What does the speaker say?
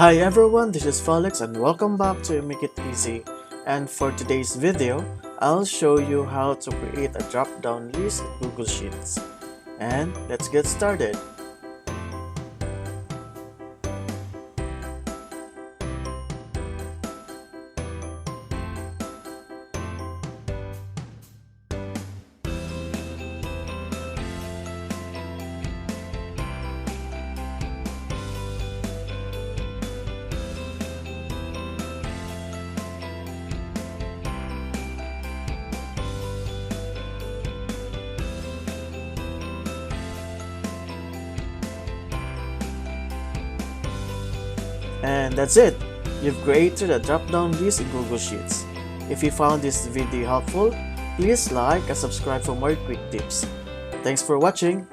Hi everyone, this is Felix and welcome back to Make It Easy. And for today's video, I'll show you how to create a drop-down list in Google Sheets. And let's get started. And that's it! You've created a drop-down list in Google Sheets. If you found this video helpful, please like and subscribe for more quick tips. Thanks for watching!